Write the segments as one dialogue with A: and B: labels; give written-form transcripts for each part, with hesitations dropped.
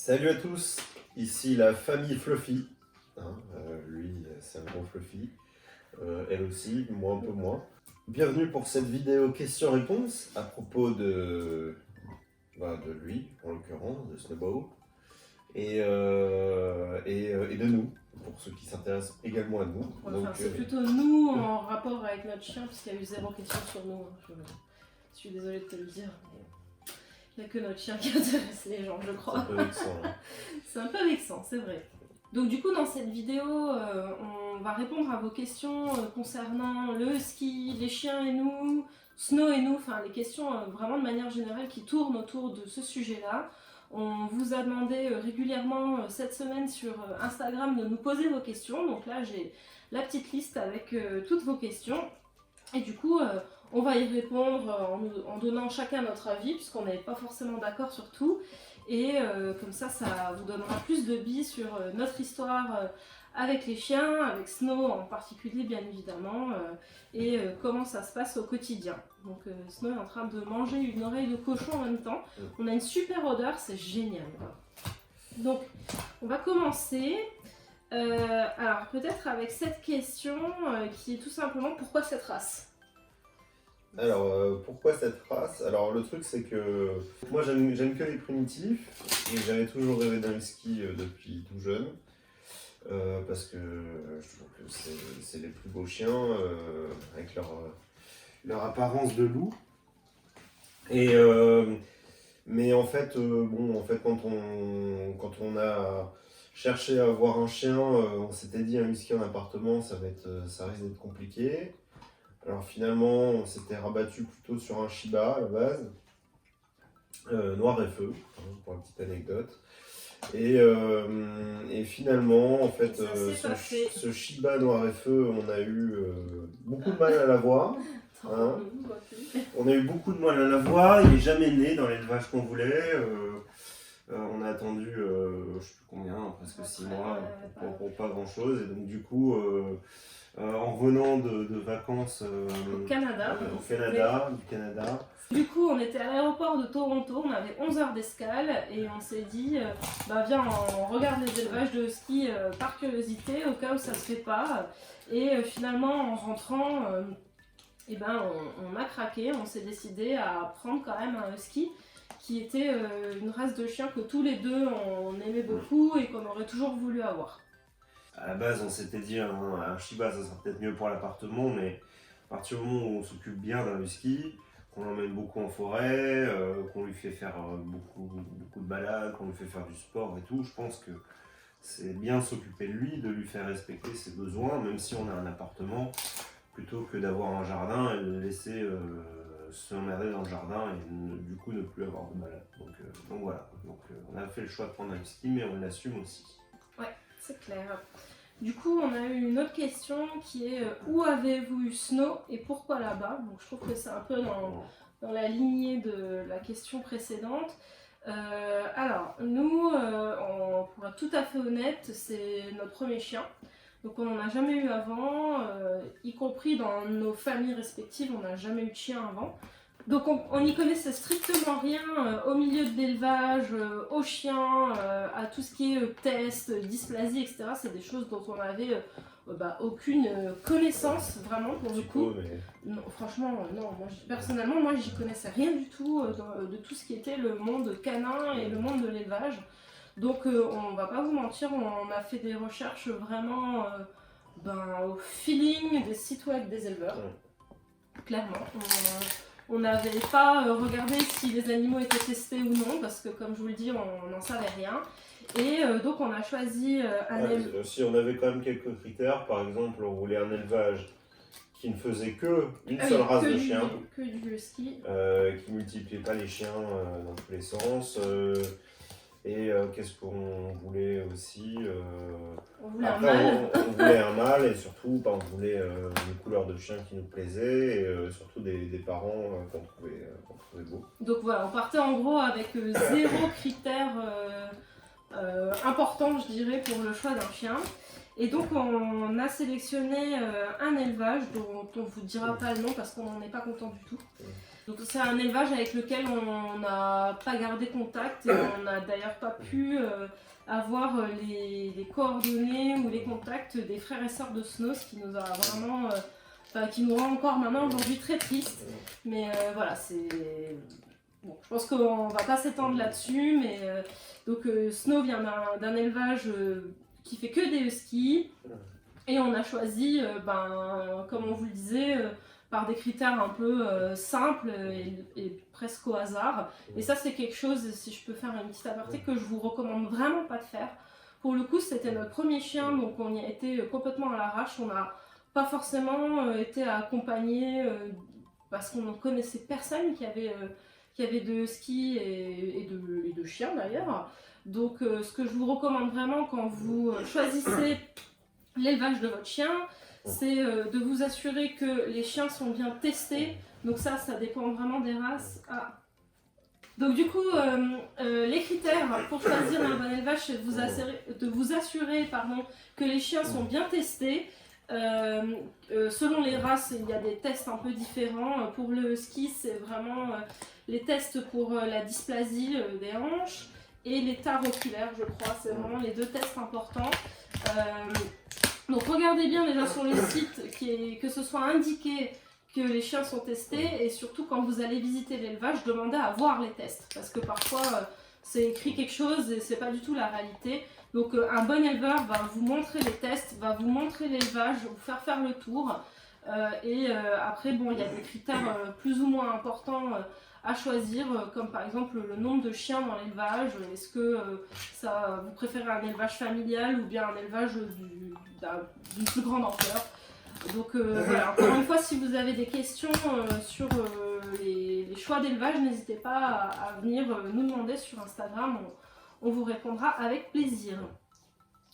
A: Salut à tous, ici la famille Fluffy. Lui, c'est un gros Fluffy. Elle aussi, moi un peu moins. Bienvenue pour cette vidéo questions-réponses à propos de lui, en l'occurrence, de Snowball, et de nous, pour ceux qui s'intéressent également à nous.
B: Enfin, c'est plutôt nous en rapport avec notre chien, puisqu'il y a eu 0 question sur nous. Je suis désolée de te le dire, mais il n'y a que notre chien qui intéresse les gens, je crois.
A: C'est un peu vexant.
B: C'est un peu vexant, c'est vrai. Donc du coup, dans cette vidéo, on va répondre à vos questions concernant le husky, les chiens et nous, Snow et nous, enfin les questions vraiment de manière générale qui tournent autour de ce sujet-là. On vous a demandé régulièrement cette semaine sur Instagram de nous poser vos questions. Donc là, j'ai la petite liste avec toutes vos questions. Et du coup, on va y répondre en donnant chacun notre avis, puisqu'on n'est pas forcément d'accord sur tout. Et comme ça vous donnera plus de billes sur notre histoire avec les chiens, avec Snow en particulier bien évidemment, et comment ça se passe au quotidien. Donc Snow est en train de manger une oreille de cochon en même temps. On a une super odeur, c'est génial. Donc on va commencer. Alors peut-être avec cette question qui est tout simplement pourquoi cette race ?
A: Alors, pourquoi cette race? Alors, le truc, c'est que moi, j'aime que les primitifs, et j'avais toujours rêvé d'un husky depuis tout jeune, parce que je trouve que c'est les plus beaux chiens, avec leur apparence de loup. Et, mais en fait, quand on a cherché à avoir un chien, on s'était dit un husky en appartement, ça risque d'être compliqué. Alors finalement, on s'était rabattu plutôt sur un Shiba à la base, noir et feu, pour une petite anecdote. Et finalement, en fait, ce Shiba noir et feu, on a eu beaucoup de mal à l'avoir. On a eu beaucoup de mal à l'avoir, il n'est jamais né dans l'élevage qu'on voulait. On a attendu, je sais plus combien, presque 6 mois, pour pas grand chose. Et donc du coup, en revenant de vacances
B: au Canada,
A: du Canada.
B: Du coup, on était à l'aéroport de Toronto, on avait 11 heures d'escale et on s'est dit, viens, on regarde les élevages de ski par curiosité, au cas où ça se fait pas. Et finalement, en rentrant, on a craqué, on s'est décidé à prendre quand même un husky qui était une race de chien que tous les deux on aimait beaucoup et qu'on aurait toujours voulu avoir.
A: À la base, on s'était dit un Shiba, ça serait peut-être mieux pour l'appartement, mais à partir du moment où on s'occupe bien d'un husky, qu'on l'emmène beaucoup en forêt, qu'on lui fait faire beaucoup de balades, qu'on lui fait faire du sport et tout, je pense que c'est bien s'occuper de lui faire respecter ses besoins, même si on a un appartement, plutôt que d'avoir un jardin et de le laisser s'emmerder dans le jardin et du coup ne plus avoir de balade. Donc voilà, on a fait le choix de prendre un husky, mais on l'assume aussi.
B: Ouais, c'est clair. Du coup, on a eu une autre question qui est où avez-vous eu Snow et pourquoi là-bas? Donc je trouve que c'est un peu dans la lignée de la question précédente. Alors, nous, pour être tout à fait honnête, c'est notre premier chien. Donc on n'en a jamais eu avant, y compris dans nos familles respectives, on n'a jamais eu de chien avant. Donc on n'y connaissait strictement rien au milieu de l'élevage, aux chiens, à tout ce qui est test, dysplasie, etc. C'est des choses dont on n'avait aucune connaissance vraiment pour le coup. Non, franchement, non. Personnellement, moi j'y connaissais rien du tout de tout ce qui était le monde canin et le monde de l'élevage. Donc on va pas vous mentir, on a fait des recherches vraiment au feeling des sites web des éleveurs. Clairement. On n'avait pas regardé si les animaux étaient testés ou non, parce que comme je vous le dis, on n'en savait rien. Et donc on a choisi un élevage.
A: Si on avait quand même quelques critères, par exemple, on voulait un élevage qui ne faisait qu'une seule race de chiens,
B: que du husky,
A: qui ne multipliait pas les chiens dans tous les sens. Et qu'est-ce qu'on voulait aussi
B: on voulait un mâle.
A: On voulait un mâle et surtout on voulait une couleur de chien qui nous plaisait et surtout des parents qu'on trouvait beaux.
B: Donc voilà, on partait en gros avec 0 critère important, je dirais, pour le choix d'un chien. Et donc on a sélectionné un élevage dont on ne vous dira pas le nom parce qu'on n'en est pas content du tout. Donc c'est un élevage avec lequel on n'a pas gardé contact et on n'a d'ailleurs pas pu avoir les coordonnées ou les contacts des frères et sœurs de Snow, ce qui nous a vraiment, qui nous rend encore maintenant aujourd'hui très tristes. Mais voilà, c'est bon, je pense qu'on va pas s'étendre là-dessus, mais donc Snow vient d'un élevage qui fait que des huskies et on a choisi, comme on vous le disait, par des critères un peu simples et presque au hasard. Et ça, c'est quelque chose, si je peux faire une petite aparté, que je vous recommande vraiment pas de faire. Pour le coup, c'était notre premier chien, donc on y a été complètement à l'arrache. On n'a pas forcément été accompagné parce qu'on ne connaissait personne qui avait de huskies et de chiens d'ailleurs. Donc ce que je vous recommande vraiment quand vous choisissez l'élevage de votre chien, c'est de vous assurer que les chiens sont bien testés. Donc ça dépend vraiment des races. Ah. Donc du coup, les critères pour choisir un bon élevage, c'est de vous assurer que les chiens sont bien testés. Selon les races, il y a des tests un peu différents. Pour le husky, c'est vraiment les tests pour la dysplasie des hanches et les tares oculaires, je crois. C'est vraiment les deux tests importants. Donc regardez bien déjà sur le site que ce soit indiqué que les chiens sont testés, et surtout quand vous allez visiter l'élevage, demandez à voir les tests parce que parfois c'est écrit quelque chose et c'est pas du tout la réalité. Donc un bon éleveur va vous montrer les tests, va vous montrer l'élevage, vous faire le tour et après bon, il y a des critères plus ou moins importants à choisir, comme par exemple le nombre de chiens dans l'élevage. Est-ce que vous préférez un élevage familial ou bien un élevage d'une plus grande ampleur? Donc voilà, encore une fois, si vous avez des questions sur les choix d'élevage, n'hésitez pas à venir nous demander sur Instagram, on vous répondra avec plaisir.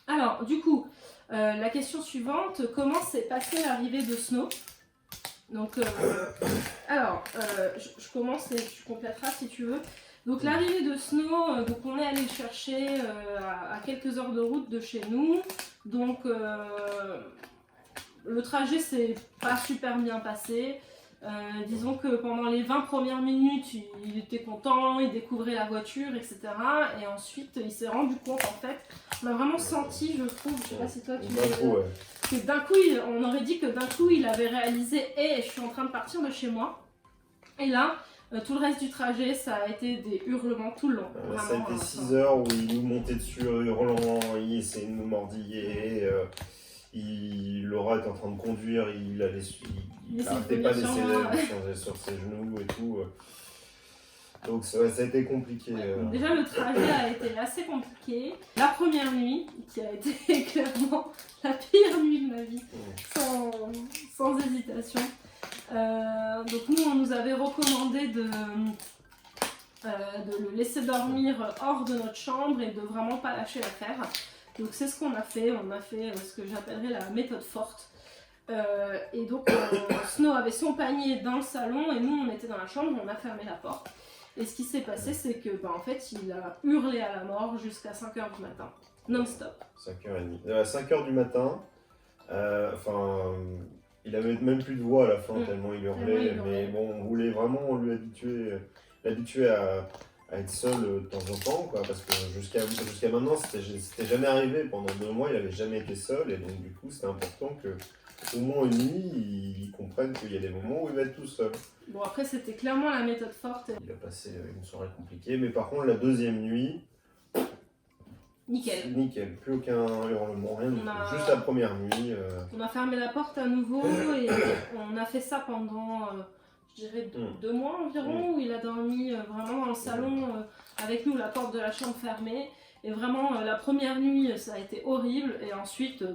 B: Alors du coup, la question suivante, comment s'est passée l'arrivée de Snow? Donc, je commence et tu compléteras si tu veux. Donc l'arrivée de Snow, donc on est allé le chercher à quelques heures de route de chez nous. Donc le trajet s'est pas super bien passé. Disons que pendant les 20 premières minutes, il était content, il découvrait la voiture, etc. Et ensuite, il s'est rendu compte, en fait, on a vraiment senti, je trouve, je sais pas si toi tu que d'un coup, on aurait dit que d'un coup, il avait réalisé « Hey, je suis en train de partir de chez moi ». Et là, tout le reste du trajet, ça a été des hurlements tout le long. Vraiment,
A: ça a été 6 heures où il nous montait dessus hurlant, il essayait de nous mordiller. Laura était en train de conduire, il n'arrêtait pas d'essayer de changer sur ses genoux et tout. Donc ça a été compliqué.
B: Déjà le trajet a été assez compliqué. La première nuit, qui a été clairement la pire nuit de ma vie, sans hésitation. Donc nous, on nous avait recommandé de le laisser dormir hors de notre chambre et de vraiment pas lâcher l'affaire. Donc c'est ce qu'on a fait, ce que j'appellerais la méthode forte. Et donc Snow avait son panier dans le salon et nous on était dans la chambre, on a fermé la porte. Et ce qui s'est passé, c'est que en fait il a hurlé à la mort jusqu'à 5h du matin, non-stop.
A: 5h30. À 5h du matin, il avait même plus de voix à la fin tellement il hurlait. Mais bon, on voulait vraiment l'habituer à être seul de temps en temps, quoi, parce que jusqu'à maintenant, c'était jamais arrivé. Pendant 2 mois, il n'avait jamais été seul, et donc du coup, c'est important qu'au moins une nuit, il comprenne qu'il y a des moments où il va être tout seul.
B: Bon, après, c'était clairement la méthode forte.
A: Il a passé une soirée compliquée, mais par contre, la deuxième nuit,
B: nickel.
A: Nickel, plus aucun hurlement, rien du tout. Juste la première nuit.
B: On a fermé la porte à nouveau, et on a fait ça pendant... je dirais 2 mois environ, où il a dormi vraiment dans le salon avec nous, la porte de la chambre fermée. Et vraiment, la première nuit, ça a été horrible, et ensuite,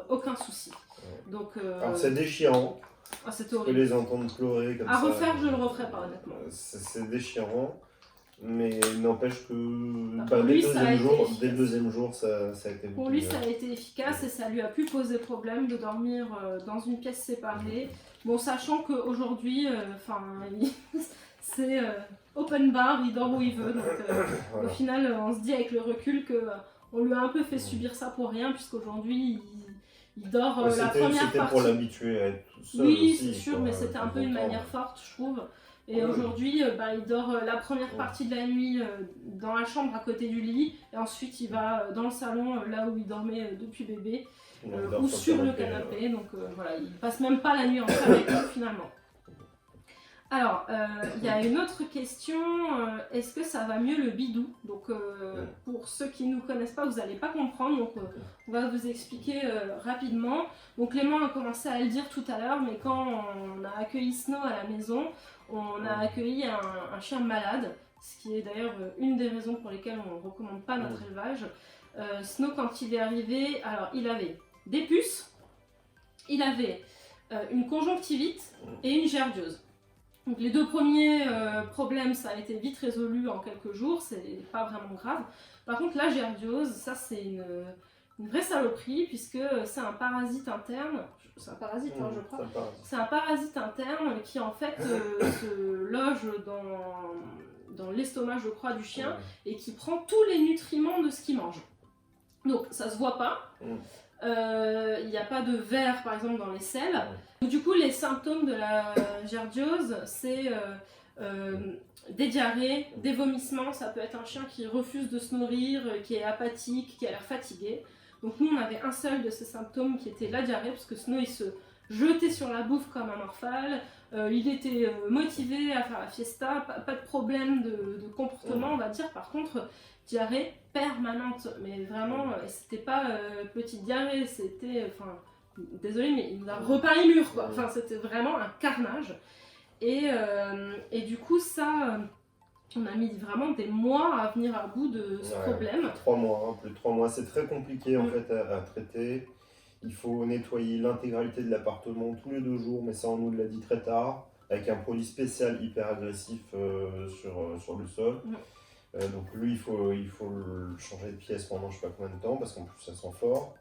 B: aucun souci. Donc,
A: alors c'est déchirant.
B: Ah, c'était horrible.
A: Les entendre pleurer comme ça.
B: À refaire, je le referai pas, honnêtement.
A: C'est déchirant, mais il n'empêche que dès le deuxième jour, ça a été
B: pour lui, ça a été efficace et ça lui a pu poser problème de dormir dans une pièce séparée. Bon, sachant qu'aujourd'hui, c'est open bar, il dort où il veut. Donc, voilà. Au final, on se dit avec le recul qu'on lui a un peu fait subir ça pour rien, puisqu'aujourd'hui, il dort la première partie.
A: C'était pour l'habituer à être tout seul.
B: Oui,
A: aussi,
B: c'est sûr, mais c'était un peu une manière forte, je trouve. Et aujourd'hui, il dort la première partie de la nuit dans la chambre à côté du lit, et ensuite il va dans le salon, là où il dormait depuis bébé, ou sur le canapé. Donc voilà, il passe même pas la nuit entière avec nous finalement. Alors, il y a une autre question, est-ce que ça va mieux le bidou? Donc, pour ceux qui ne nous connaissent pas, vous n'allez pas comprendre, donc on va vous expliquer rapidement. Donc, Clément a commencé à le dire tout à l'heure, mais quand on a accueilli Snow à la maison, on a accueilli un chien malade, ce qui est d'ailleurs une des raisons pour lesquelles on ne recommande pas notre élevage. Snow, quand il est arrivé, alors il avait des puces, il avait une conjonctivite et une gerbiose. Donc les deux premiers problèmes, ça a été vite résolu en quelques jours, c'est pas vraiment grave. Par contre, la gerbiose, ça c'est une vraie saloperie, puisque c'est un parasite interne, c'est un parasite je crois, c'est un parasite interne qui en fait se loge dans l'estomac, je crois, du chien, et qui prend tous les nutriments de ce qu'il mange. Donc ça se voit pas. Il n'y a pas de verre par exemple dans les selles. Donc, du coup, les symptômes de la gerbiose, c'est des diarrhées, des vomissements. Ça peut être un chien qui refuse de se nourrir, qui est apathique, qui a l'air fatigué. Donc nous, on avait un seul de ces symptômes qui était la diarrhée, parce que Snow il se jetait sur la bouffe comme un morphale. Il était motivé à faire la fiesta, pas de problème de comportement, on va dire. Par contre, diarrhée permanente, mais vraiment, c'était pas petite diarrhée, c'était, désolé, mais il nous a repeint les murs, quoi. Enfin, c'était vraiment un carnage. Et du coup, ça, on a mis vraiment des mois à venir à bout de ce problème.
A: 3 mois, plus de 3 mois, c'est très compliqué en fait à traiter. Il faut nettoyer l'intégralité de l'appartement tous les 2 jours, mais ça on nous l'a dit très tard, avec un produit spécial hyper agressif sur le sol. Donc lui, il faut le changer de pièce pendant je sais pas combien de temps, parce qu'en plus ça sent fort.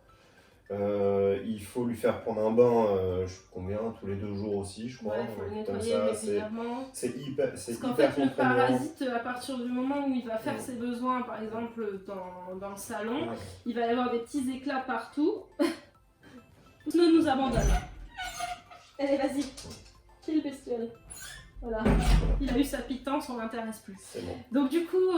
A: Il faut lui faire prendre un bain, je sais combien, tous les 2 jours aussi, je crois.
B: Ouais, il faut le nettoyer régulièrement.
A: C'est hyper
B: Parce qu'en fait, le parasite, à partir du moment où il va faire ses besoins, par exemple dans le salon, il va y avoir des petits éclats partout. Snow nous abandonne. Allez, vas-y, file bestiole. Voilà, il a eu sa pitance, on l'intéresse plus.
A: Bon.
B: Donc du coup,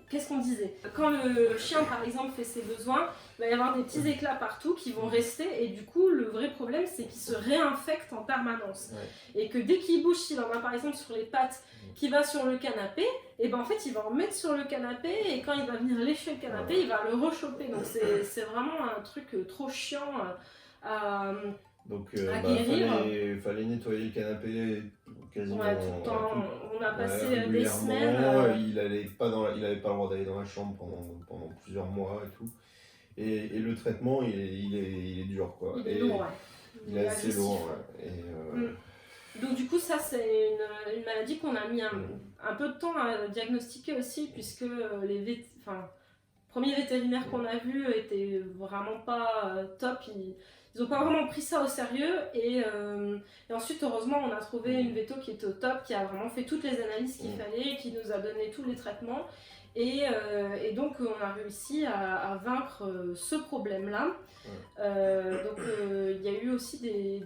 B: qu'est-ce qu'on disait? Quand le chien par exemple fait ses besoins, il va y avoir des petits éclats partout qui vont rester, et du coup le vrai problème c'est qu'il se réinfecte en permanence. Et que dès qu'il bouge, s'il en a par exemple sur les pattes, qui va sur le canapé, et ben en fait il va en mettre sur le canapé, et quand il va venir lécher le canapé, il va le rechoper. Donc c'est vraiment un truc trop chiant à guérir.
A: Fallait nettoyer le canapé quasiment
B: tout le temps. On a passé des semaines.
A: Il avait pas le droit d'aller dans la chambre pendant plusieurs mois et tout. Et le traitement, il est dur, quoi.
B: Il est lourd, ouais.
A: Il est assez lourd,
B: Donc du coup, ça c'est une maladie qu'on a mis un peu de temps à diagnostiquer aussi, puisque les premiers vétérinaires qu'on a vus étaient vraiment pas top. Ils n'ont pas vraiment pris ça au sérieux, et ensuite heureusement on a trouvé une véto qui était au top, qui a vraiment fait toutes les analyses qu'il fallait, qui nous a donné tous les traitements, et donc on a réussi à vaincre ce problème là. Donc il y a eu aussi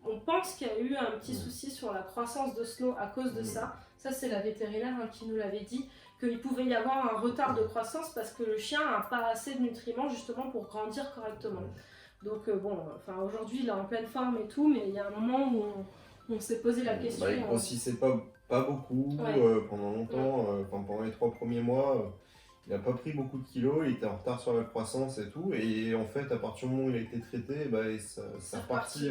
B: on pense qu'il y a eu un petit souci sur la croissance de Snow à cause de ça. Ça c'est la vétérinaire qui nous l'avait dit, qu'il pouvait y avoir un retard de croissance parce que le chien n'a pas assez de nutriments justement pour grandir correctement. Donc aujourd'hui il est en pleine forme et tout, mais il y a un moment où on s'est posé la question.
A: Il grossissait pas beaucoup pendant longtemps, pendant les 3 premiers mois, il n'a pas pris beaucoup de kilos, il était en retard sur la croissance et tout, et en fait à partir du moment où il a été traité, ça reparti.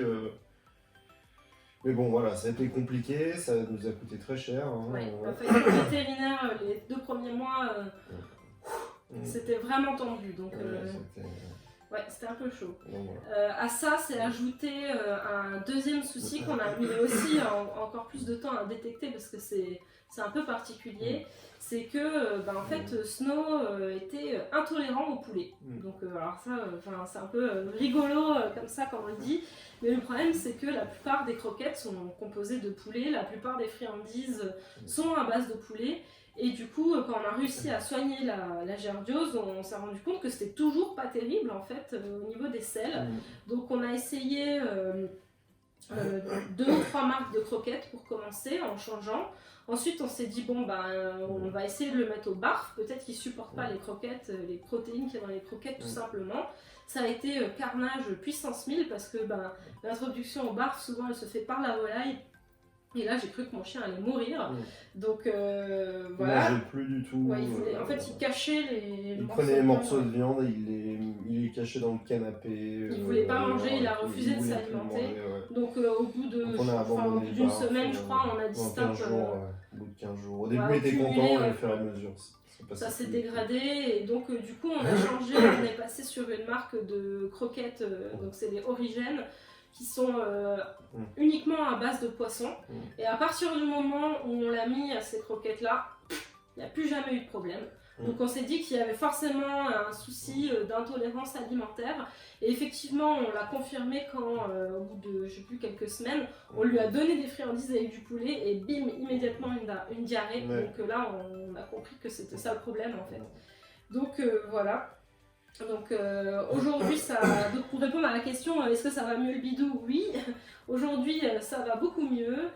A: Mais bon voilà, ça a été compliqué, ça nous a coûté très cher.
B: Le vétérinaire, les 2 premiers mois, c'était vraiment tendu. Donc, c'était un peu chaud. À ça, c'est ajouté un deuxième souci qu'on a mis aussi encore plus de temps à détecter, parce que c'est un peu particulier. C'est que en fait, Snow était intolérant au poulet. Donc alors ça, c'est un peu rigolo comme ça quand on le dit. Mais le problème, c'est que la plupart des croquettes sont composées de poulet, la plupart des friandises sont à base de poulet. Et du coup, quand on a réussi à soigner la gerbiose, on s'est rendu compte que c'était toujours pas terrible en fait au niveau des selles. Donc on a essayé 2 ou 3 marques de croquettes pour commencer en changeant. Ensuite, on s'est dit, bon, on va essayer de le mettre au barf. Peut-être qu'il ne supporte pas les croquettes, les protéines qu'il y a dans les croquettes, tout simplement. Ça a été carnage puissance 1000 parce que l'introduction au barf, souvent, elle se fait par la volaille. Et là, j'ai cru que mon chien allait mourir. Donc,
C: Il
B: voilà.
C: mangeait plus du tout.
B: Ouais, en fait, il cachait
C: il prenait les morceaux de viande, il les cachait dans le canapé.
B: Il voulait pas manger, il a refusé de s'alimenter. Donc, au bout d'une semaine, je crois, on a dit stop.
C: Au bout de 15 jours. Au début, il était content et au fur et à mesure.
B: Ça s'est dégradé et donc du coup on a changé, on est passé sur une marque de croquettes, donc c'est les Origènes qui sont uniquement à base de poisson. Et à partir du moment où on l'a mis à ces croquettes là, il n'y a plus jamais eu de problème. Donc on s'est dit qu'il y avait forcément un souci d'intolérance alimentaire. Et effectivement, on l'a confirmé quand, au bout de, je sais plus, quelques semaines, on lui a donné des friandises avec du poulet et bim, immédiatement une diarrhée. Donc là, on a compris que c'était ça le problème en fait. Donc voilà. Donc aujourd'hui, pour répondre à la question, est-ce que ça va mieux le bidou? Oui. Aujourd'hui, ça va beaucoup mieux.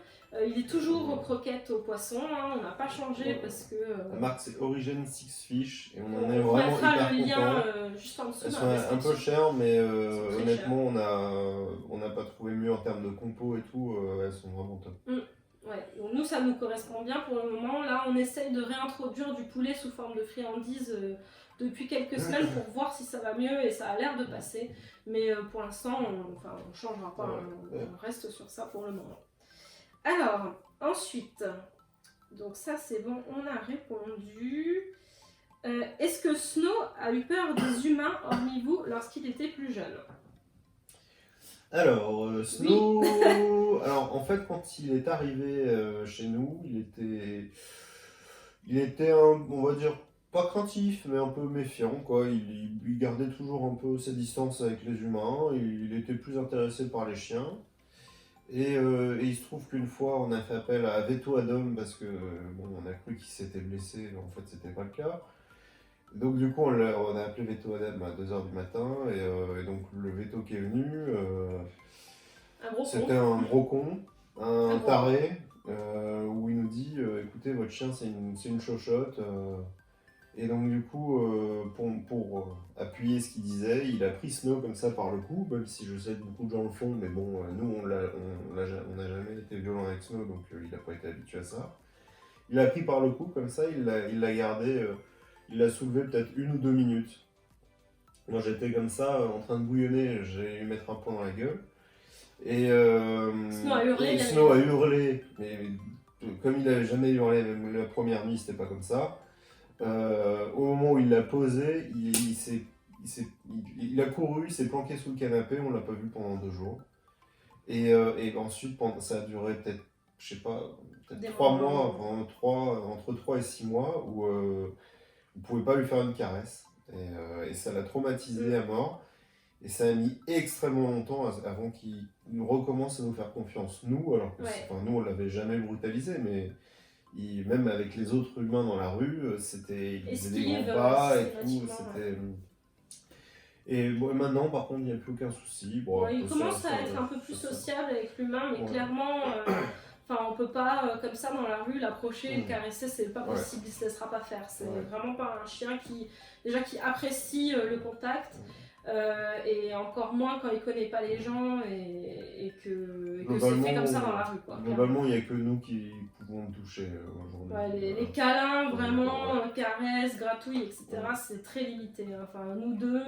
B: Il est toujours aux croquettes, aux poissons, on n'a pas changé parce que...
C: La marque c'est Origin Six Fish et on en est
B: on
C: vraiment
B: mettra
C: hyper
B: le lien
C: content.
B: juste en dessous.
C: Elles sont un peu chères mais honnêtement on n'a pas trouvé mieux en termes de compo et tout, elles sont vraiment top.
B: Ouais, donc nous ça nous correspond bien pour le moment. Là on essaye de réintroduire du poulet sous forme de friandises depuis quelques semaines pour voir si ça va mieux et ça a l'air de passer. Mais pour l'instant on changera pas, on reste sur ça pour le moment. Alors, ensuite, donc ça c'est bon, on a répondu. Est-ce que Snow a eu peur des humains, hormis vous, lorsqu'il était plus jeune?
C: Alors, Snow, alors en fait quand il est arrivé chez nous, il était on va dire, pas craintif, mais un peu méfiant, quoi. Il gardait toujours un peu ses distances avec les humains, il était plus intéressé par les chiens. Et il se trouve qu'une fois, on a fait appel à Veto Adam parce que on a cru qu'il s'était blessé, mais en fait, c'était pas le cas. Donc, du coup, on a appelé Veto Adam à 2h du matin, et donc le Veto qui est venu, c'était un gros con, un taré, où il nous dit écoutez, votre chien, c'est une chochotte. Et donc du coup, pour appuyer ce qu'il disait, il a pris Snow comme ça par le cou, même si je sais que beaucoup de gens le font, mais bon, nous on n'a jamais été violent avec Snow, donc il n'a pas été habitué à ça. Il l'a pris par le cou comme ça, il l'a gardé, il l'a soulevé peut-être 1 ou 2 minutes. Moi j'étais comme ça, en train de bouillonner, j'ai eu mettre un poing dans la gueule. Et Snow a hurlé, mais comme il n'avait jamais hurlé, même la première nuit, c'était pas comme ça. Au moment où il l'a posé, il a couru, il s'est planqué sous le canapé, on l'a pas vu pendant 2 jours. Et ensuite, ça a duré peut-être, je sais pas, peut-être 3 mois, entre 3 et 6 mois, où on pouvait pas lui faire une caresse. Et ça l'a traumatisé à mort. Et ça a mis extrêmement longtemps avant qu'il nous recommence à nous faire confiance. Nous, alors que nous, on l'avait jamais brutalisé, mais... même avec les autres humains dans la rue, il faisait des grands pas et tout. Et bon, maintenant, par contre, il n'y a plus aucun souci. Bon,
B: il commence à être un peu plus sociable avec l'humain, mais clairement, on peut pas, comme ça, dans la rue, l'approcher, le caresser, c'est pas possible, il se laissera pas faire. C'est vraiment pas un chien qui apprécie le contact. Et encore moins quand il connaît pas les gens et que c'est fait comme ça dans la rue.
C: Globalement, il n'y a que nous qui pouvons le toucher aujourd'hui.
B: Les câlins, vraiment, caresses, gratouilles, etc., c'est très limité. Enfin, nous deux,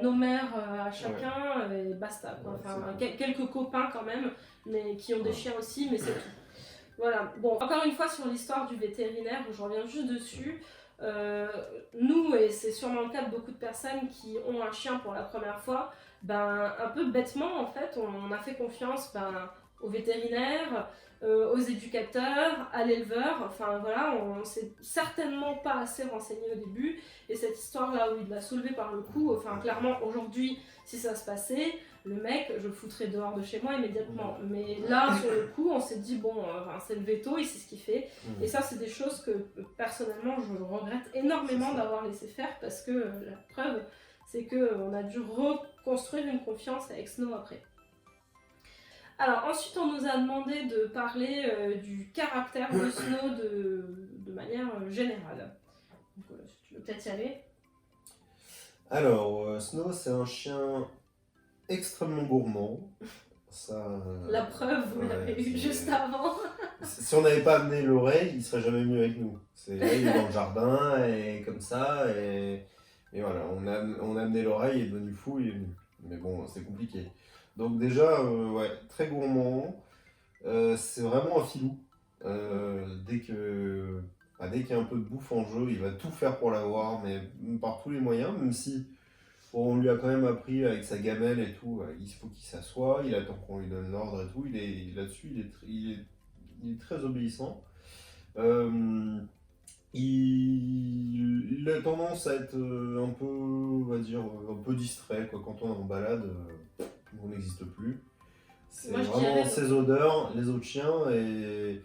B: nos mères à chacun, et basta. Quelques copains quand même, mais qui ont des chiens aussi, mais c'est tout. Voilà. Bon, encore une fois, sur l'histoire du vétérinaire, je reviens juste dessus. Nous, et c'est sûrement le cas de beaucoup de personnes qui ont un chien pour la première fois, un peu bêtement en fait, on a fait confiance aux vétérinaires, aux éducateurs, à l'éleveur. Enfin voilà, on s'est certainement pas assez renseigné au début. Et cette histoire-là où il l'a soulevé par le cou, clairement aujourd'hui, si ça se passait, le mec, je le foutrais dehors de chez moi immédiatement. Mais là, sur le coup, on s'est dit, c'est le veto, il sait ce qu'il fait. Et ça, c'est des choses que, personnellement, je regrette énormément d'avoir laissé faire, parce que la preuve, c'est qu'on a dû reconstruire une confiance avec Snow après. Alors ensuite on nous a demandé de parler du caractère de Snow de manière générale. Donc tu veux peut-être y aller.
C: Alors, Snow, c'est un chien extrêmement gourmand. Ça,
B: La preuve, vous
C: ouais,
B: l'avez eu
C: c'est-
B: juste avant.
C: Si on n'avait pas amené l'oreille, il serait jamais venu avec nous. Là, il est dans le jardin et comme ça. Et voilà, on a amené l'oreille, il est devenu fou, il est venu. Mais bon, c'est compliqué. Donc déjà, ouais, très gourmand. C'est vraiment un filou. Dès qu'il y a un peu de bouffe en jeu, il va tout faire pour l'avoir, mais par tous les moyens, même si on lui a quand même appris avec sa gamelle et tout, il faut qu'il s'assoie, il attend qu'on lui donne l'ordre et tout. Là-dessus, il est très obéissant. Il a tendance à être un peu, on va dire, un peu distrait, quoi. Quand on est en balade, on n'existe plus. C'est
B: Moi, je
C: vraiment
B: dirais-
C: ses odeurs, les autres chiens et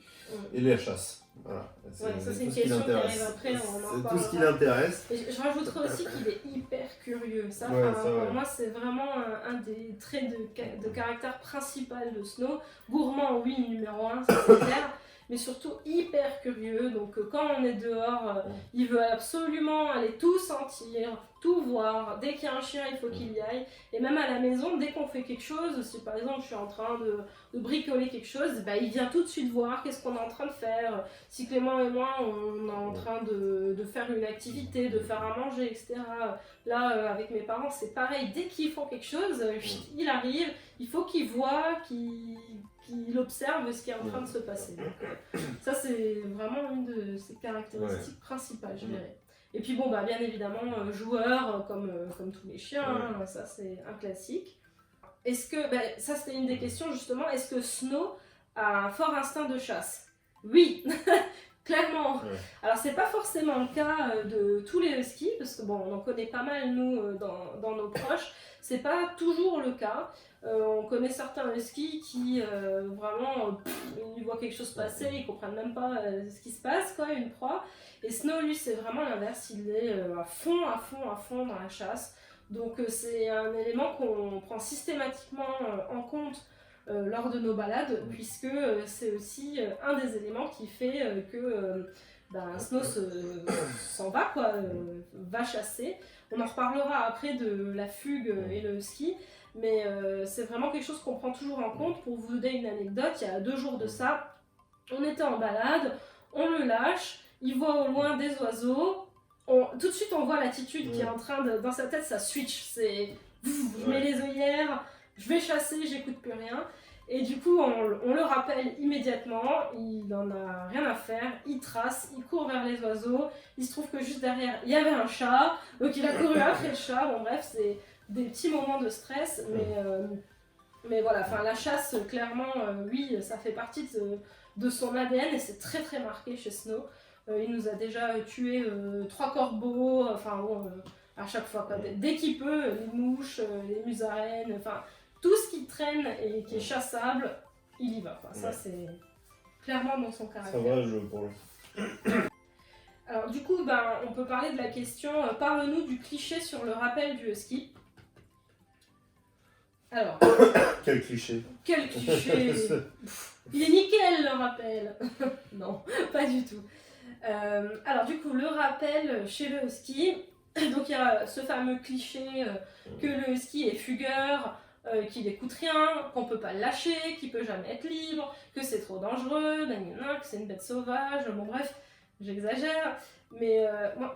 C: la chasse. Voilà.
B: Ouais, ça, c'est
C: tout
B: une
C: ce qui
B: question qui
C: l'intéresse.
B: arrive après, on en
C: C'est tout
B: parlera.
C: ce qui l'intéresse.
B: Et je rajouterais aussi qu'il est hyper curieux. Ça,
C: Ouais,
B: enfin,
C: ça, ouais.
B: pour moi, c'est vraiment un des traits de caractère principal de Snow. Gourmand, oui, numéro 1, ça c'est clair. Mais surtout hyper curieux. Donc quand on est dehors, il veut absolument aller tout sentir, tout voir. Dès qu'il y a un chien, il faut qu'il y aille. Et même à la maison, dès qu'on fait quelque chose, si par exemple je suis en train de bricoler quelque chose, bah, il vient tout de suite voir qu'est-ce qu'on est en train de faire. Si Clément et moi, on est en train de faire une activité, de faire à manger, etc. Là, avec mes parents, c'est pareil. Dès qu'ils font quelque chose, il arrive, il faut qu'il voit, qu'il observe ce qui est en train de se passer. Donc, ça, c'est vraiment une de ses caractéristiques principales, je dirais. Et puis bon, bah, bien évidemment, joueur, comme tous les chiens, hein, ça c'est un classique. Est-ce que, bah, ça c'était une des questions justement, est-ce que Snow a un fort instinct de chasse? Oui, clairement.
C: Ouais.
B: Alors c'est pas forcément le cas de tous les huskies, parce que bon, on en connaît pas mal nous dans nos proches, c'est pas toujours le cas. On connaît certains huskies qui vraiment, ils voient quelque chose passer, ils comprennent même pas ce qui se passe, quoi, une proie. Et Snow, lui, c'est vraiment l'inverse, il est à fond dans la chasse. Donc c'est un élément qu'on prend systématiquement en compte lors de nos balades, puisque c'est aussi un des éléments qui fait que Snow s'en va, quoi, va chasser. On en reparlera après de la fugue et le ski, mais c'est vraiment quelque chose qu'on prend toujours en compte. Pour vous donner une anecdote, il y a 2 jours de ça, on était en balade, on le lâche, il voit au loin des oiseaux, tout de suite on voit l'attitude qui est en train de, dans sa tête, ça switch, c'est je mets les œillères, je vais chasser, j'écoute plus rien. Et du coup, on le rappelle immédiatement, il n'en a rien à faire, il trace, il court vers les oiseaux, il se trouve que juste derrière, il y avait un chat, donc il a couru après le chat, bon bref, c'est des petits moments de stress, mais voilà, enfin la chasse, clairement, oui, ça fait partie de son ADN et c'est très très marqué chez Snow. Il nous a déjà tué 3 corbeaux, enfin bon, à chaque fois, quoi. Dès qu'il peut, les mouches, les musaraignes, enfin tout ce qui traîne et qui est chassable, il y va, quoi. Ça c'est clairement dans son caractère.
C: C'est un vrai jeu pour lui.
B: Alors du coup, on peut parler de la question, parle-nous du cliché sur le rappel du husky. Alors,
C: Quel cliché.
B: quel cliché. Il est nickel le rappel. Non, pas du tout. Alors du coup, le rappel chez le husky, donc il y a ce fameux cliché que le husky est fugueur, qu'il n'écoute rien, qu'on peut pas le lâcher, qu'il peut jamais être libre, que c'est trop dangereux, que c'est une bête sauvage, bon bref, j'exagère. Mais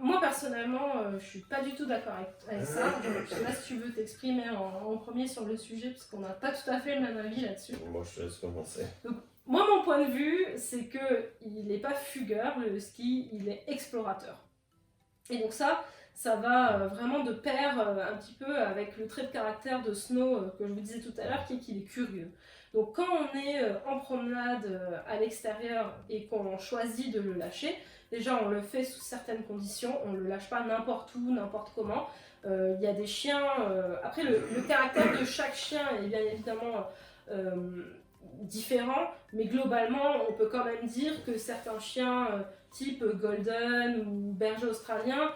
B: moi personnellement, je suis pas du tout d'accord avec ça. Donc, je sais pas si tu veux t'exprimer en premier sur le sujet, parce qu'on n'a pas tout à fait le même avis là-dessus.
C: Moi, je te laisse commencer.
B: Donc, moi, mon point de vue, c'est qu'il n'est pas fugueur, le husky, il est explorateur. Et donc ça va vraiment de pair un petit peu avec le trait de caractère de Snow que je vous disais tout à l'heure, qui est qu'il est curieux. Donc quand on est en promenade à l'extérieur et qu'on choisit de le lâcher, déjà on le fait sous certaines conditions, on ne le lâche pas n'importe où, n'importe comment. Il y a des chiens, après le caractère de chaque chien est bien évidemment différent, mais globalement on peut quand même dire que certains chiens type golden ou berger australien,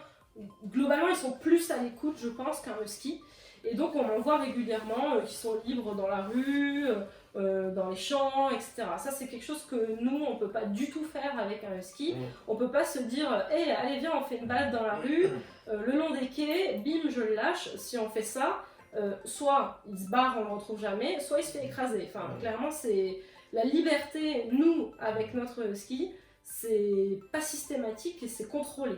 B: globalement ils sont plus à l'écoute je pense qu'un husky, Et donc on en voit régulièrement qui sont libres dans la rue, dans les champs, etc. Ça c'est quelque chose que nous on peut pas du tout faire avec un husky. On peut pas se dire hey, allez viens on fait une balade dans la rue, le long des quais, bim je le lâche. Si on fait ça, soit il se barre, on le retrouve jamais, soit il se fait écraser. Enfin clairement c'est la liberté, nous avec notre husky, c'est pas systématique et c'est contrôlé.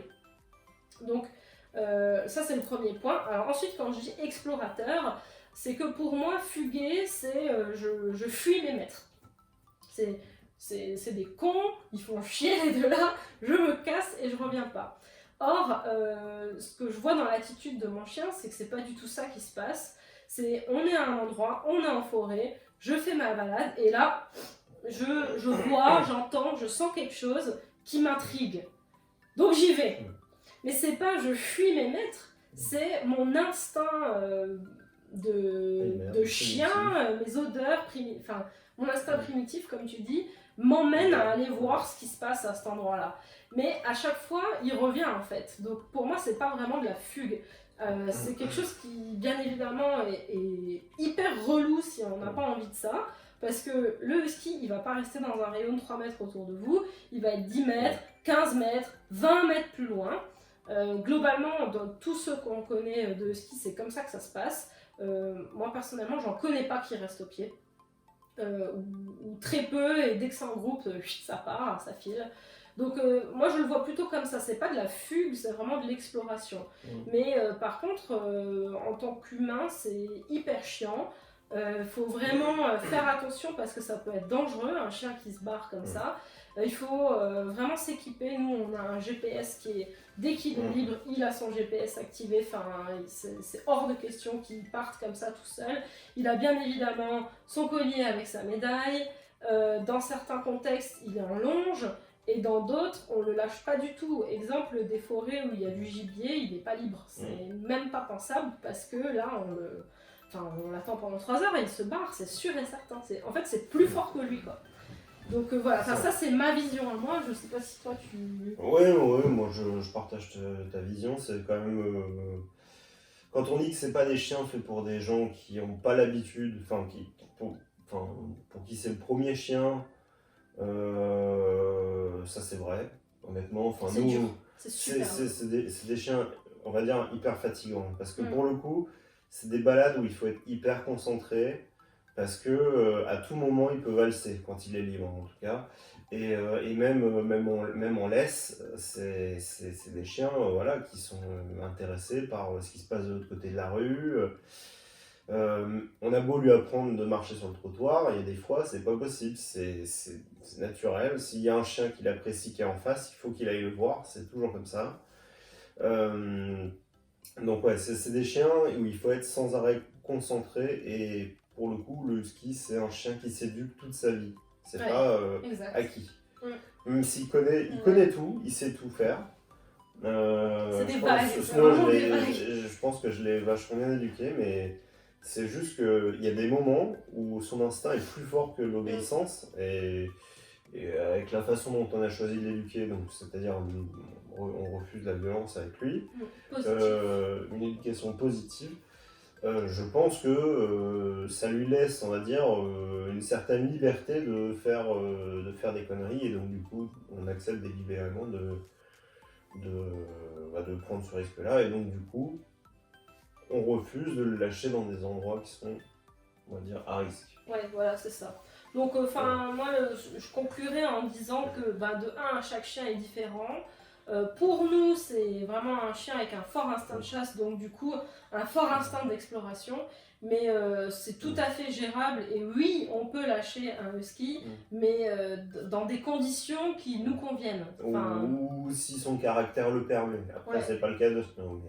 B: Donc ça c'est le premier point. Alors ensuite quand je dis explorateur, c'est que pour moi fuguer c'est je fuis mes maîtres. C'est des cons, ils font chier les deux là, je me casse et je reviens pas. Or ce que je vois dans l'attitude de mon chien c'est que c'est pas du tout ça qui se passe. C'est on est à un endroit, on est en forêt, je fais ma balade et là je vois, j'entends, je sens quelque chose qui m'intrigue. Donc j'y vais. Mais c'est pas je fuis mes maîtres, c'est mon instinct de chien, mes odeurs, enfin mon instinct primitif comme tu dis, m'emmène à aller voir ce qui se passe à cet endroit-là. Mais à chaque fois, il revient en fait. Donc pour moi, c'est pas vraiment de la fugue. C'est quelque chose qui, bien évidemment, est hyper relou si on n'a pas envie de ça. Parce que le husky, il va pas rester dans un rayon de 3 mètres autour de vous. Il va être 10 mètres, 15 mètres, 20 mètres plus loin. Globalement, dans tous ceux qu'on connaît de husky, c'est comme ça que ça se passe. Moi, personnellement, j'en connais pas qui restent au pied. Ou très peu, et dès que c'est en groupe, ça part, ça file. Donc moi je le vois plutôt comme ça, c'est pas de la fugue, c'est vraiment de l'exploration. Mais par contre, en tant qu'humain, c'est hyper chiant. Faut vraiment faire attention parce que ça peut être dangereux, un chien qui se barre comme ça. Il faut vraiment s'équiper. Nous, on a un GPS qui est, dès qu'il est libre, il a son GPS activé. Enfin, c'est hors de question qu'il parte comme ça tout seul. Il a bien évidemment son collier avec sa médaille. Dans certains contextes, il est en longe. Et dans d'autres, on le lâche pas du tout. Exemple, des forêts où il y a du gibier, il n'est pas libre. C'est même pas pensable parce que là, on l'attend pendant 3 heures et il se barre, c'est sûr et certain. En fait, c'est plus fort que lui, quoi. Donc voilà, ça c'est ma vision à moi. Je sais pas si toi tu...
A: Ouais, moi je partage ta vision. C'est quand même... Quand on dit que c'est pas des chiens faits pour des gens qui n'ont pas l'habitude, pour qui c'est le premier chien, ça c'est vrai, honnêtement.
B: C'est dur, c'est super.
A: C'est des chiens, on va dire, hyper fatigants. Parce que pour le coup, c'est des balades où il faut être hyper concentré. Parce que à tout moment, il peut valser, quand il est libre en tout cas. Et même en laisse, c'est des chiens voilà, qui sont intéressés par ce qui se passe de l'autre côté de la rue. On a beau lui apprendre de marcher sur le trottoir, il y a des fois, c'est pas possible, c'est naturel. S'il y a un chien qu'il apprécie qui est en face, il faut qu'il aille le voir, c'est toujours comme ça. Donc ouais, c'est des chiens où il faut être sans arrêt concentré et pour le coup, le husky, c'est un chien qui s'éduque toute sa vie. C'est pas acquis. Même s'il connaît tout, il sait tout faire.
B: C'est des vagues.
A: Je pense que je l'ai vachement bien éduqué, mais c'est juste qu'il y a des moments où son instinct est plus fort que l'obéissance. Et avec la façon dont on a choisi de l'éduquer, donc c'est-à-dire on refuse la violence avec lui, une éducation positive. Je pense que ça lui laisse, on va dire, une certaine liberté de faire des conneries et donc du coup on accepte délibérément de prendre ce risque-là et donc du coup on refuse de le lâcher dans des endroits qui sont, on va dire, à risque.
B: Ouais, voilà, c'est ça. Donc moi je conclurai en disant que de 1, chaque chien est différent. Pour nous, c'est vraiment un chien avec un fort instinct de chasse, donc du coup, un fort instinct d'exploration, mais c'est tout à fait gérable, et oui, on peut lâcher un husky, mais dans des conditions qui nous conviennent.
A: Ou si son caractère le permet. Après, c'est pas le cas de Snow,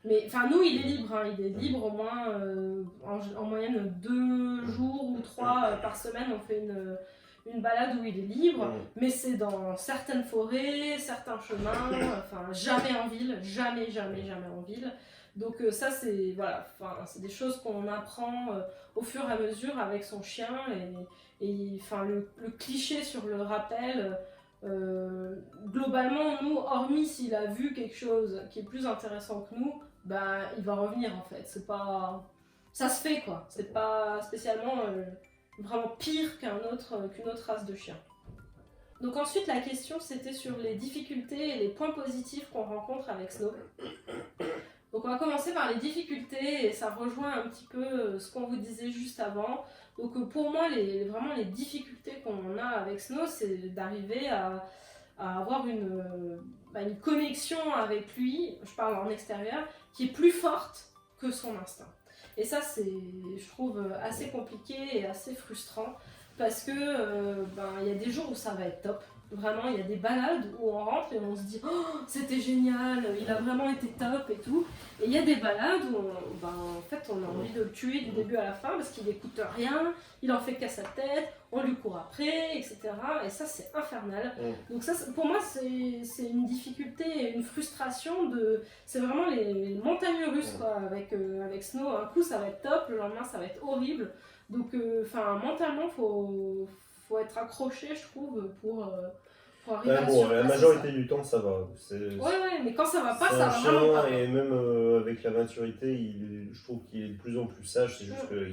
B: mais nous, il est libre, il est libre au moins, en moyenne 2 jours ou 3 par semaine, on fait une balade où il est libre, mais c'est dans certaines forêts, certains chemins, jamais en ville, jamais en ville. Donc ça c'est des choses qu'on apprend au fur et à mesure avec son chien et le cliché sur le rappel, globalement nous, hormis s'il a vu quelque chose qui est plus intéressant que nous, bah il va revenir en fait. C'est pas... Ça se fait quoi, c'est pas spécialement vraiment pire qu'une autre race de chien. Donc ensuite la question c'était sur les difficultés et les points positifs qu'on rencontre avec Snow. Donc on va commencer par les difficultés et ça rejoint un petit peu ce qu'on vous disait juste avant. Donc pour moi vraiment les difficultés qu'on a avec Snow c'est d'arriver à avoir une connexion avec lui, je parle en extérieur, qui est plus forte que son instinct. Et ça c'est je trouve assez compliqué et assez frustrant parce que il y a des jours où ça va être top. Vraiment, il y a des balades où on rentre et on se dit oh, c'était génial, il a vraiment été top et tout. Et il y a des balades où en fait, on a envie de le tuer du début à la fin parce qu'il n'écoute rien, il en fait qu'à sa tête, on lui court après, etc. Et ça, c'est infernal. Donc ça, pour moi, c'est une difficulté et une frustration c'est vraiment les montagnes russes quoi, avec Snow. Un coup, ça va être top, le lendemain, ça va être horrible. Donc, mentalement, faut être accroché, je trouve, pour arriver à surpasser
C: la majorité
B: ça.
C: du temps, ça va.
B: Ouais, mais quand ça va pas,
C: c'est
B: ça
C: un
B: va
C: chien,
B: vraiment pas.
C: et même avec la maturité, je trouve qu'il est de plus en plus sage. C'est juste que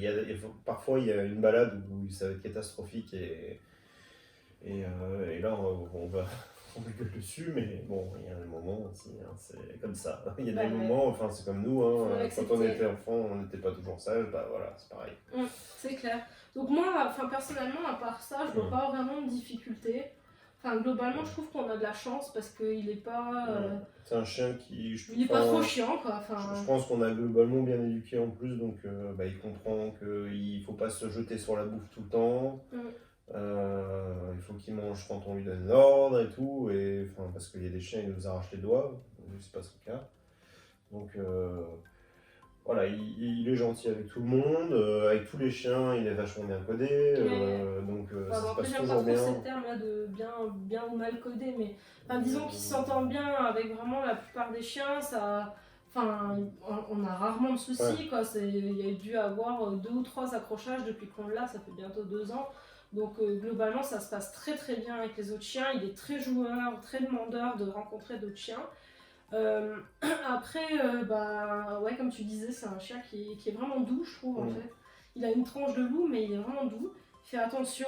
C: parfois, il y a une balade où ça va être catastrophique et là, on va gueule dessus, mais bon, il y a un moment aussi, hein, c'est comme ça. Il y a des moments, enfin, c'est comme nous, hein, quand on était enfant, on n'était pas toujours sage, bah voilà, c'est pareil.
B: C'est clair. Donc moi, personnellement, à part ça, je vois pas vraiment de difficulté. Globalement, je trouve qu'on a de la chance parce qu'il est pas...
C: C'est un chien qui...
B: il est pas trop chiant, quoi.
C: Je pense qu'on a globalement bien éduqué en plus, donc il comprend qu'il faut pas se jeter sur la bouffe tout le temps. Il faut qu'il mange quand on lui donne l'ordre et tout, parce qu'il y a des chiens, ils nous arrachent les doigts, c'est pas son cas. Donc voilà, il est gentil avec tout le monde, avec tous les chiens, il est vachement bien codé, donc ça se passe toujours bien.
B: J'aime pas trop ce terme-là de bien ou mal codé, mais disons qu'il s'entend bien avec vraiment la plupart des chiens, ça... on a rarement de soucis, quoi. Il y a dû avoir 2 ou 3 accrochages depuis qu'on l'a, ça fait bientôt 2 ans. Donc globalement ça se passe très très bien avec les autres chiens, il est très joueur, très demandeur de rencontrer d'autres chiens. Après, comme tu disais, c'est un chien qui est vraiment doux, je trouve, en fait. Il a une tranche de loup, mais il est vraiment doux. Il fait attention,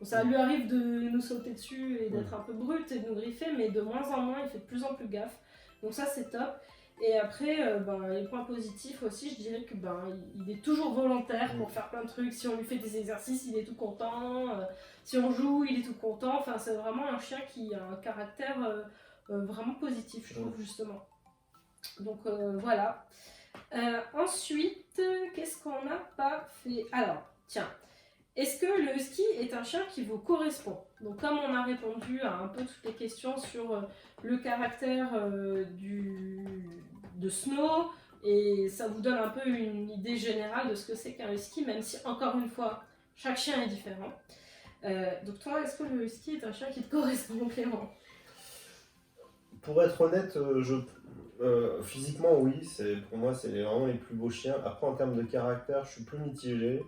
B: ça lui arrive de nous sauter dessus et d'être un peu brut et de nous griffer, mais de moins en moins, il fait de plus en plus gaffe. Donc ça, c'est top. Et après, les points positifs aussi, je dirais que il est toujours volontaire pour faire plein de trucs. Si on lui fait des exercices, il est tout content. Si on joue, il est tout content. Enfin, c'est vraiment un chien qui a un caractère vraiment positif, je trouve, justement. Donc voilà. Ensuite, qu'est-ce qu'on n'a pas fait? Alors, tiens. Est-ce que le husky est un chien qui vous correspond? Donc comme on a répondu à un peu toutes les questions sur le caractère de Snow, et ça vous donne un peu une idée générale de ce que c'est qu'un husky, même si encore une fois, chaque chien est différent. Donc toi, est-ce que le husky est un chien qui te correspond, Clément?
C: Pour être honnête, physiquement oui, pour moi c'est vraiment les plus beaux chiens. Après en termes de caractère, je suis plus mitigé.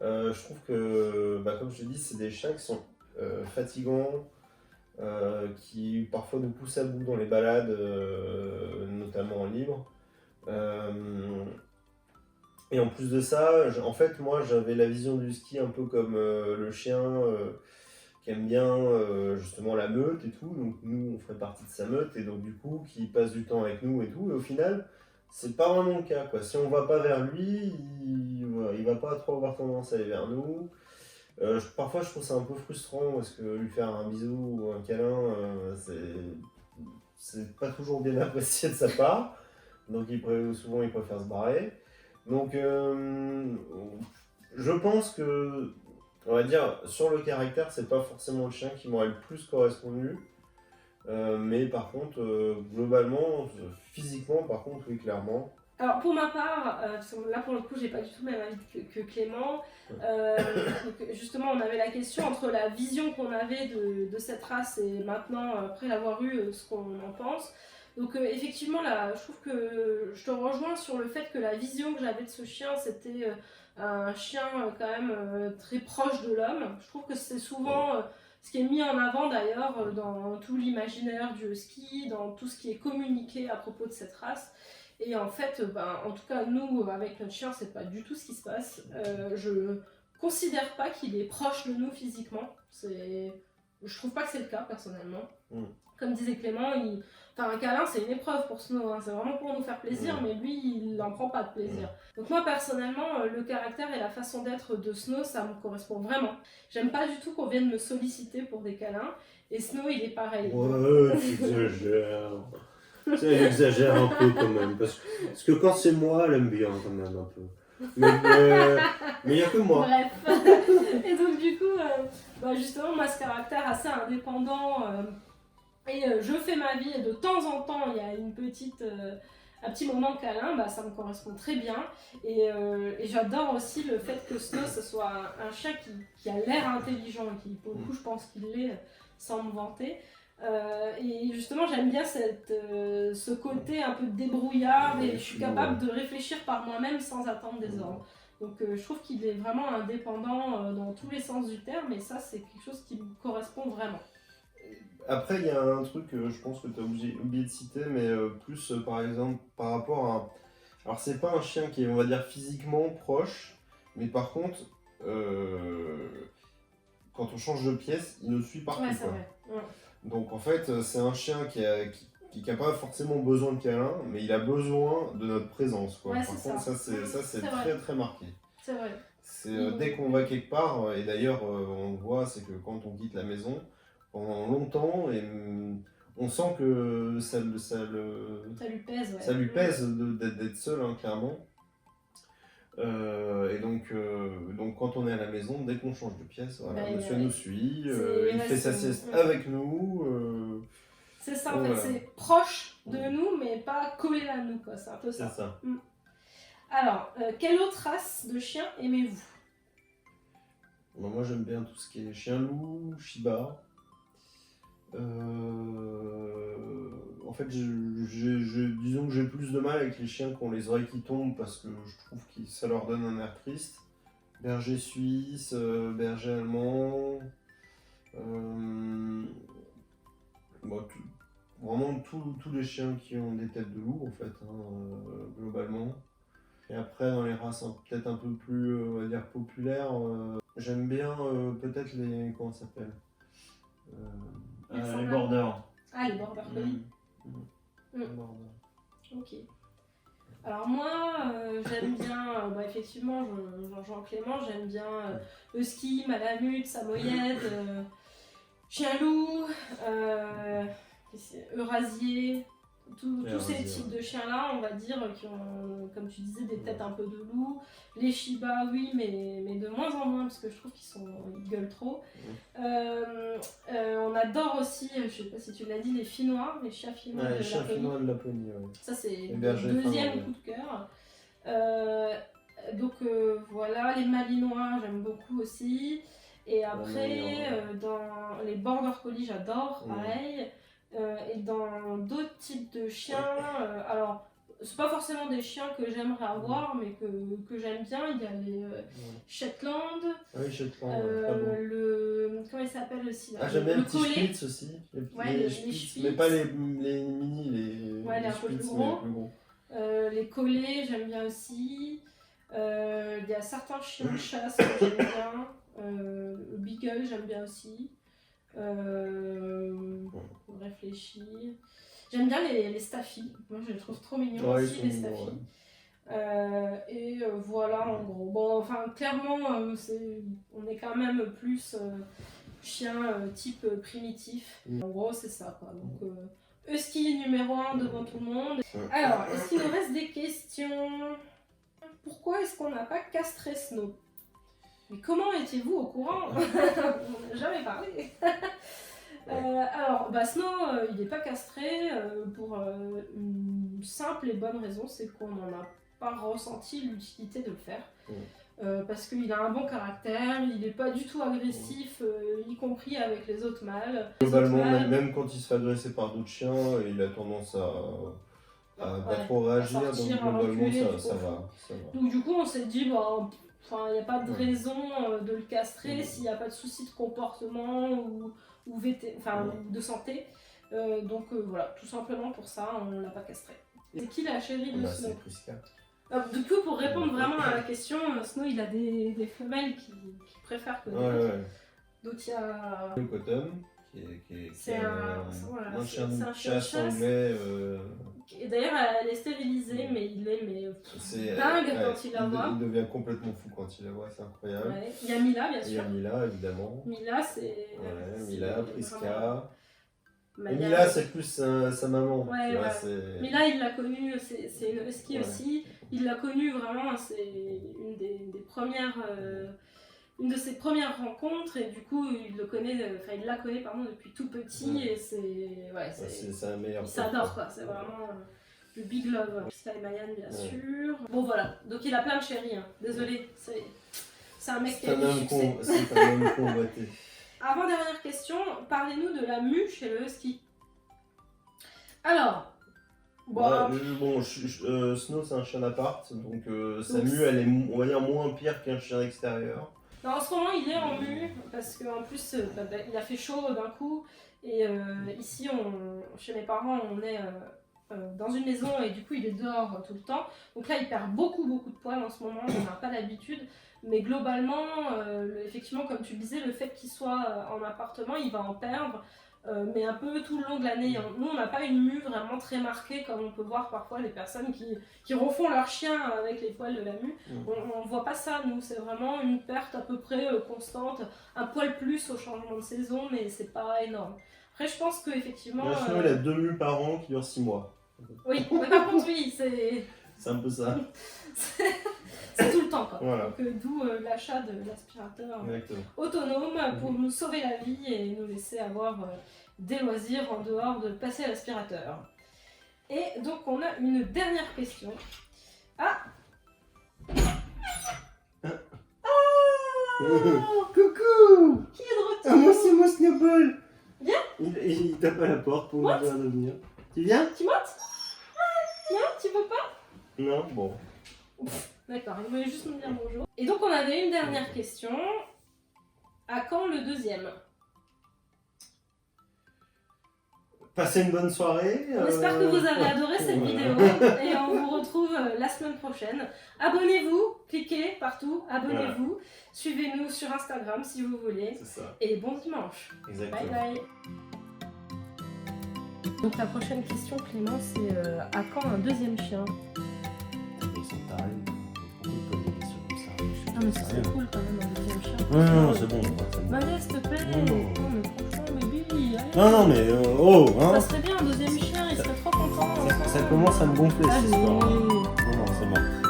C: Je trouve que, comme je te dis, c'est des chiens qui sont fatigants, qui parfois nous poussent à bout dans les balades, notamment en libre. Et en plus de ça, en fait, moi j'avais la vision du ski un peu comme le chien qui aime bien justement la meute et tout. Donc nous, on ferait partie de sa meute et donc du coup, qui passe du temps avec nous et tout. Et au final, c'est pas vraiment le cas, quoi. Si on va pas vers lui, il va pas trop avoir tendance à aller vers nous. Parfois, je trouve ça un peu frustrant parce que lui faire un bisou ou un câlin, c'est pas toujours bien apprécié de sa part. Donc souvent, il préfère se barrer. Donc, je pense que, on va dire, sur le caractère, c'est pas forcément le chien qui m'aurait le plus correspondu. Mais par contre, globalement, physiquement, par contre, oui, clairement.
B: Alors pour ma part, là pour le coup j'ai pas du tout le même avis que Clément. Donc, justement on avait la question entre la vision qu'on avait de cette race et maintenant après l'avoir eu ce qu'on en pense. Donc effectivement là je trouve que je te rejoins sur le fait que la vision que j'avais de ce chien c'était un chien quand même très proche de l'homme. Je trouve que c'est souvent ce qui est mis en avant d'ailleurs dans tout l'imaginaire du husky, dans tout ce qui est communiqué à propos de cette race. Et en fait, en tout cas, nous, avec notre chien, c'est pas du tout ce qui se passe. Je considère pas qu'il est proche de nous physiquement. Je trouve pas que c'est le cas, personnellement. Comme disait Clément, un câlin, c'est une épreuve pour Snow. Hein. C'est vraiment pour nous faire plaisir, mais lui, il n'en prend pas de plaisir. Donc moi, personnellement, le caractère et la façon d'être de Snow, ça me correspond vraiment. J'aime pas du tout qu'on vienne me solliciter pour des câlins. Et Snow, il est pareil.
D: Ouais, tu exagères. Elle exagère un peu quand même. Parce que quand c'est moi, elle aime bien quand même un peu. Mais il n'y a que moi.
B: Bref. Et donc du coup, justement, moi, ce caractère assez indépendant, je fais ma vie, et de temps en temps, il y a un petit moment câlin, ça me correspond très bien. Et j'adore aussi le fait que Snow, ce soit un chien qui a l'air intelligent, et qui, pour le coup, je pense qu'il l'est, sans me vanter. Et justement, j'aime bien ce côté un peu débrouillard, et je suis capable de réfléchir par moi-même sans attendre des ordres. Donc je trouve qu'il est vraiment indépendant dans tous les sens du terme, et ça, c'est quelque chose qui me correspond vraiment.
C: Après, il y a un truc, je pense que tu as oublié de citer, mais plus par exemple par rapport à... Alors, c'est pas un chien qui est, on va dire, physiquement proche, mais par contre, quand on change de pièce, il nous suit partout.
B: Ouais, c'est vrai. Ouais.
C: Donc en fait, c'est un chien qui n'a pas forcément besoin de câlin, mais il a besoin de notre présence. Quoi.
B: Ouais,
C: par contre, ça c'est très très marqué.
B: C'est vrai.
C: Dès qu'on va quelque part, et d'ailleurs on le voit, c'est que quand on quitte la maison, pendant longtemps, on sent que ça
B: lui pèse. Ouais.
C: Ça lui pèse d'être seul, hein, clairement. Et donc quand on est à la maison, dès qu'on change de pièce, voilà, monsieur nous suit, il fait sa sieste avec nous.
B: C'est ça, en fait, c'est proche de nous, mais pas collé à nous, quoi. C'est un peu ça.
C: C'est ça.
B: Alors, quelle autre race de chien aimez-vous?
C: Moi, j'aime bien tout ce qui est chien-loup, Shiba. En fait, disons que j'ai plus de mal avec les chiens qui ont les oreilles qui tombent parce que je trouve que ça leur donne un air triste. Berger suisse, berger allemand, vraiment tous les chiens qui ont des têtes de loup en fait, globalement. Et après, dans les races peut-être un peu plus, on va dire, populaires, j'aime bien peut-être les... Comment ça s'appelle
A: les borders.
B: Ah, les border collies. Ok. Alors moi, j'aime bien, effectivement, je rejoins Clément, j'aime bien husky, malamute, samoyède, chien-loup, eurasier, tous ces types de chiens-là, on va dire, qui ont, comme tu disais, des têtes un peu de loup. Les Shiba, oui, mais de moins en moins, parce que je trouve qu'ils gueulent trop. On adore aussi, je sais pas si tu l'as dit, les Finnois, les chiens finnois
C: les chiens finnois de Laponie. Ouais.
B: Ça, c'est le deuxième coup de cœur. Donc voilà, les Malinois, j'aime beaucoup aussi. Et après, dans les Border Collie, j'adore, pareil. Et dans d'autres types de chiens, alors c'est pas forcément des chiens que j'aimerais avoir, mais que j'aime bien. Il y a les Shetland,
C: Shetland,
B: comment il s'appelle aussi là,
C: j'aime bien
B: le
C: les petits Spitz aussi, les Spitz, mais pas les mini, les
B: un peu plus gros. Les collés, j'aime bien aussi. Il y a certains chiens de chasse que j'aime bien. Le Beagle, j'aime bien aussi. On réfléchit. J'aime bien les Staffy. Moi, je les trouve trop mignons aussi, les Staffy. Voilà, en gros. Bon, enfin, clairement, on est quand même plus chien type primitif. En gros, c'est ça, quoi. Donc, husky numéro 1 devant tout le monde. Alors, est-ce qu'il nous reste des questions? Pourquoi est-ce qu'on n'a pas castré Snow? Mais comment étiez-vous au courant? On n'a jamais parlé. Alors, Snow, il n'est pas castré pour une simple et bonne raison, c'est qu'on n'en a pas ressenti l'utilité de le faire. Parce qu'il a un bon caractère, il n'est pas du tout agressif, y compris avec les autres mâles.
C: Globalement, même quand il se fait agresser par d'autres chiens, il a tendance à pas trop réagir, donc globalement ça va.
B: Donc du coup on s'est dit, Enfin, il n'y a pas de
C: Ouais.
B: raison de le castrer s'il n'y a pas de souci de comportement ou de santé. Donc voilà, tout simplement pour ça, on ne l'a pas castré. C'est qui la chérie de
C: Bah,
B: Snow?
C: c'est Priska.
B: Du coup, pour répondre vraiment à la question, Snow, il a des femelles qui préfèrent que
C: Ouais,
B: d'autres.
C: ouais.
B: Donc il y a...
C: Le Cotton, qui est
B: C'est voilà,
C: un chien
B: c'est
C: de
B: un chien de
C: chasse
B: chasse.
C: anglais.
B: Et d'ailleurs, elle est stérilisée, mais il est
C: C'est
B: dingue quand il la voit.
C: Il devient complètement fou quand il la voit, c'est incroyable.
B: Ouais. Il y a Mila, bien
C: Et il y a
B: sûr.
C: Mila, évidemment.
B: Mila, c'est...
C: Ouais,
B: c'est
C: Mila,
B: vraiment-
C: Priska. Et
B: Maya-
C: Mila, c'est plus sa maman.
B: Ouais,
C: tu vois,
B: ouais.
C: c'est-
B: Mila, il l'a connue, c'est une husky
C: Ouais.
B: aussi. Il l'a connue vraiment, c'est une des premières... une de ses premières rencontres, et du coup, il la connaît pardon, depuis tout petit,
C: Ouais.
B: et c'est... Ouais,
C: c'est un meilleur.
B: il s'adore, quoi. C'est vraiment le big love. Priska et Mayan, bien
C: Ouais.
B: sûr. Bon, voilà. Donc, il a plein de chéris. Hein. Désolé, c'est un mec qui
C: C'est
B: a
C: un
B: du
C: homme
B: succès.
C: c'est un homme convoité.
B: Avant-dernière question, parlez-nous de la mue chez le husky. Alors, bon,
C: Snow, c'est un chien d'appart, donc sa
B: Donc,
C: mue, elle est, on va dire, moins pire qu'un chien d'extérieur.
B: non, en ce moment il est en mue parce qu'en plus il a fait chaud d'un coup et ici chez mes parents on est dans une maison et du coup il est dehors tout le temps. Donc là il perd beaucoup de poils en ce moment, on n'a pas l'habitude. Mais globalement, effectivement comme tu le disais, le fait qu'il soit en appartement il va en perdre. Mais un peu tout le long de l'année. Nous, on n'a pas une mue vraiment très marquée comme on peut voir parfois les personnes qui refont leur chien avec les poils de la mue. On ne voit pas ça, nous. C'est vraiment une perte à peu près constante. Un poil plus au changement de saison, mais c'est pas énorme. Après, je pense qu'effectivement...
C: Snow, il a 2 mues par an qui durent 6 mois.
B: Oui, mais par contre, oui, c'est
C: C'est un peu ça.
B: tout le temps. Quoi.
C: Voilà.
B: Donc, d'où l'achat de l'aspirateur
C: Exactement.
B: autonome pour nous sauver la vie et nous laisser avoir des loisirs en dehors de passer à l'aspirateur. Et donc on a une dernière question. Ah,
C: Coucou!
B: qui est de retour?
C: Ah, moi, c'est moi, Snowball!
B: Viens.
C: Il tape à la porte pour
B: What?
C: me faire devenir. Tu viens?
B: Tu montes? Non, tu veux pas?
C: Non, bon.
B: D'accord, il voulait juste nous dire bonjour. Et donc on avait une dernière question. À quand le deuxième?
C: Passez une bonne soirée.
B: On espère que vous avez adoré cette
C: voilà.
B: vidéo et on vous retrouve la semaine prochaine. Abonnez-vous, cliquez partout, abonnez-vous. Suivez-nous sur Instagram si vous voulez.
C: C'est ça.
B: Et bon dimanche. Bye
C: Exactement.
B: bye. Donc la prochaine question Clément c'est à quand un deuxième chien?
D: Ils sont tarés. Pourquoi ils posent des questions comme ça?
B: Ah mais ça serait cool quand même un deuxième chien.
D: Non, c'est bon, je crois, c'est bon.
B: Manet s'il te plaît.
D: Non.
B: Oh mais franchement baby, allez.
D: Non, mais oh,
B: Ça
D: hein.
B: serait bien un deuxième chien, il serait trop content.
D: Ça commence à me gonfler cette
B: Allez.
D: histoire. Non, c'est bon.